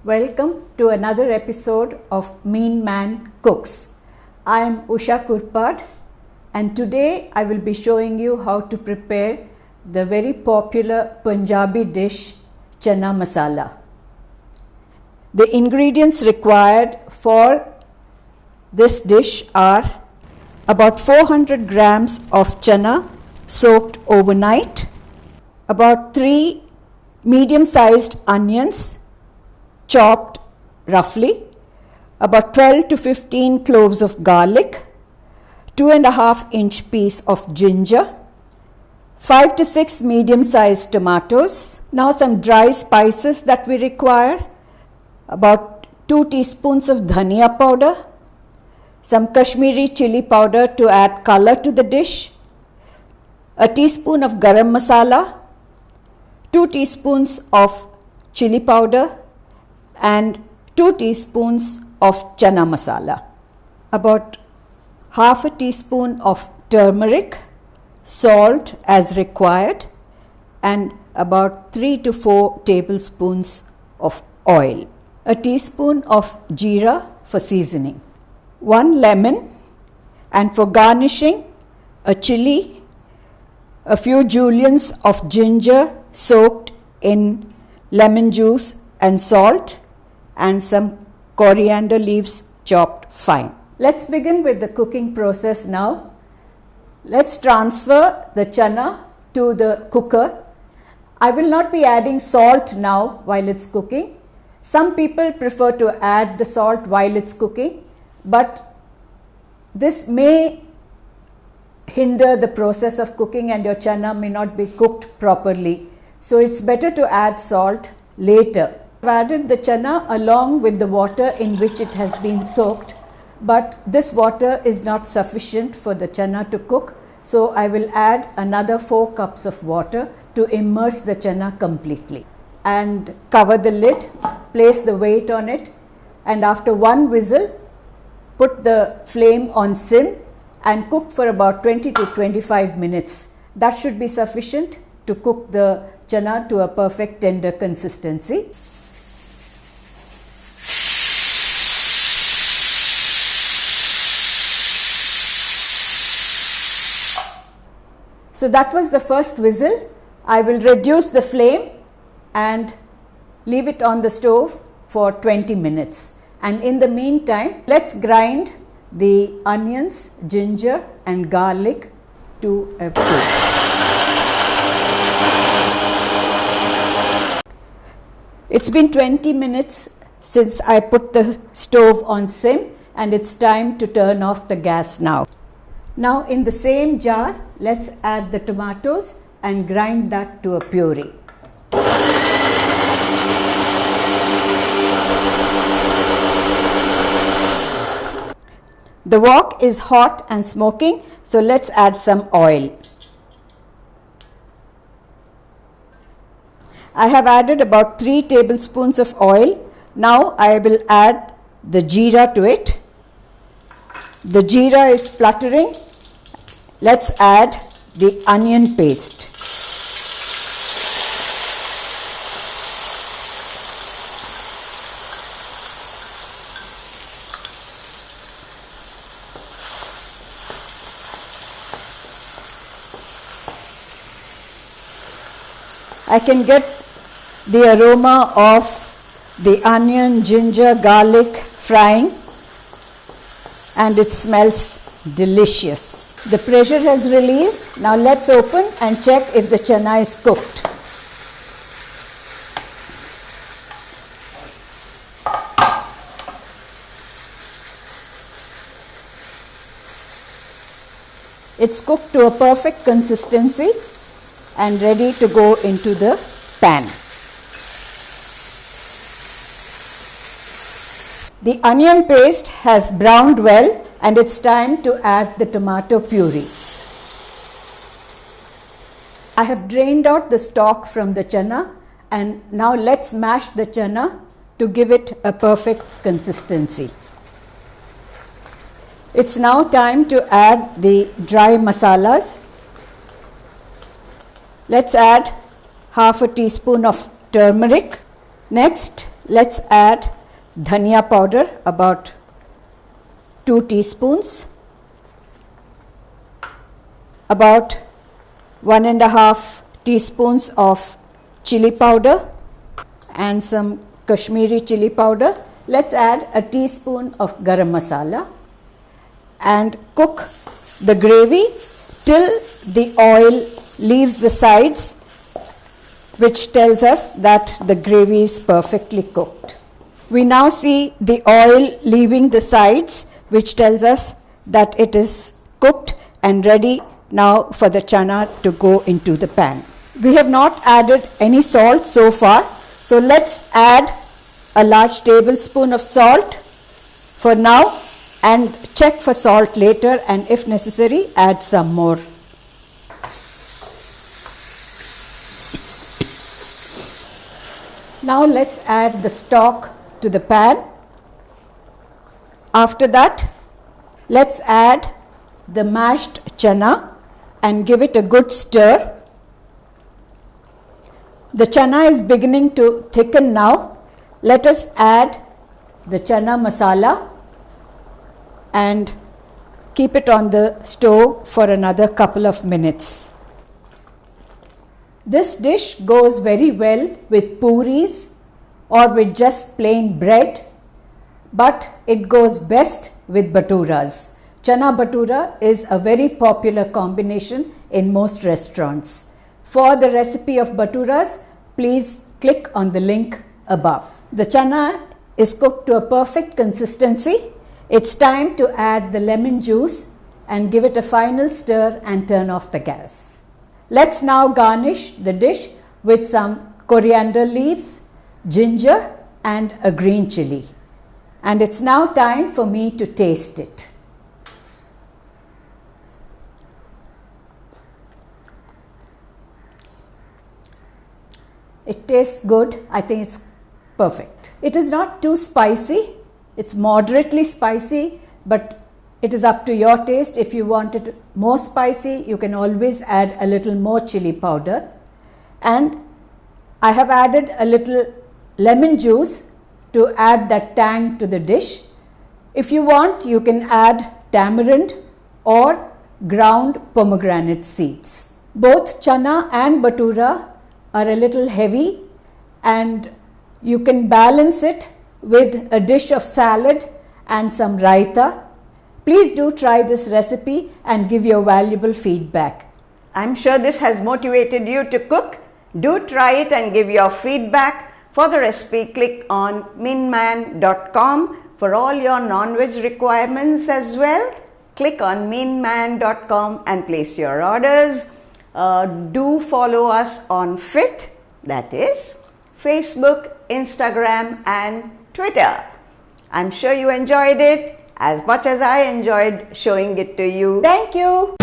Welcome to another episode of Meen Cooks. I am Usha Kurpad and today I will be showing you how to prepare the very popular Punjabi dish Channa Masala. The ingredients required for this dish are about 400 grams of chana soaked overnight, about 3 medium-sized onions chopped roughly, about 12 to 15 cloves of garlic, 2.5-inch piece of ginger, 5 to 6 medium-sized tomatoes. Now some dry spices that we require, about 2 teaspoons of dhania powder, some Kashmiri chili powder to add color to the dish, a teaspoon of garam masala, 2 teaspoons of chili powder, and 2 teaspoons of Channa Masala, about half a teaspoon of turmeric, salt as required, and about 3 to 4 tablespoons of oil, a teaspoon of jeera for seasoning, 1 lemon, and for garnishing a chili, a few juliennes of ginger soaked in lemon juice and salt, and some coriander leaves chopped fine. Let's begin with the cooking process now. Let's transfer the chana to the cooker. I will not be adding salt now while it's cooking. Some people prefer to add the salt while it's cooking, but this may hinder the process of cooking and your chana may not be cooked properly. So it's better to add salt later. I've added the chana along with the water in which it has been soaked, but this water is not sufficient for the chana to cook, so I will add another 4 cups of water to immerse the chana completely. And cover the lid, place the weight on it, and after 1 whistle, put the flame on sim and cook for about 20 to 25 minutes. That should be sufficient to cook the chana to a perfect tender consistency. So that was the first whistle. I will reduce the flame and leave it on the stove for 20 minutes. And in the meantime, let's grind the onions, ginger and garlic to a paste. It's been 20 minutes since I put the stove on sim and it's time to turn off the gas now. Now in the same jar, let's add the tomatoes and grind that to a puree. The wok is hot and smoking, so let's add some oil. I have added about 3 tablespoons of oil. Now I will add the jeera to it. The jeera is spluttering. Let's add the onion paste. I can get the aroma of the onion, ginger, garlic frying, and it smells delicious. The pressure has released. Now let's open and check if the chana is cooked. It's cooked to a perfect consistency and ready to go into the pan. The onion paste has browned well and it's time to add the tomato puree. I have drained out the stock from the chana and now let's mash the chana to give it a perfect consistency. It's now time to add the dry masalas. Let's add half a teaspoon of turmeric. Next, let's add dhania powder, about 2 teaspoons, about 1.5 teaspoons of chili powder and some Kashmiri chili powder. Let's add a teaspoon of garam masala and cook the gravy till the oil leaves the sides, which tells us that the gravy is perfectly cooked. We now see the oil leaving the sides, which tells us that it is cooked and ready now for the chana to go into the pan. We have not added any salt so far, so let's add a large tablespoon of salt for now and check for salt later, and if necessary add some more. Now let's add the stock to the pan. After that, let's add the mashed chana and give it a good stir. The chana is beginning to thicken now. Let us add the Channa Masala and keep it on the stove for another couple of minutes. This dish goes very well with puris or with just plain bread, but it goes best with baturas. Chana batura is a very popular combination in most restaurants. For the recipe of baturas, please click on the link above. The chana is cooked to a perfect consistency. It's time to add the lemon juice and give it a final stir and turn off the gas. Let's now garnish the dish with some coriander leaves, ginger and a green chili. And it's now time for me to taste it. It tastes good. I think it's perfect. It is not too spicy. It's moderately spicy, but it is up to your taste. If you want it more spicy, you can always add a little more chili powder. And I have added a little lemon juice to add that tang to the dish. If you want, you can add tamarind or ground pomegranate seeds. Both chana and batura are a little heavy, and you can balance it with a dish of salad and some raita. Please do try this recipe and give your valuable feedback. I'm sure this has motivated you to cook. Do try it and give your feedback. For the recipe, click on meenman.com. For all your non-veg requirements as well, click on meenman.com and place your orders. Do follow us on FIT, that is Facebook, Instagram and Twitter. I'm sure you enjoyed it as much as I enjoyed showing it to you. Thank you.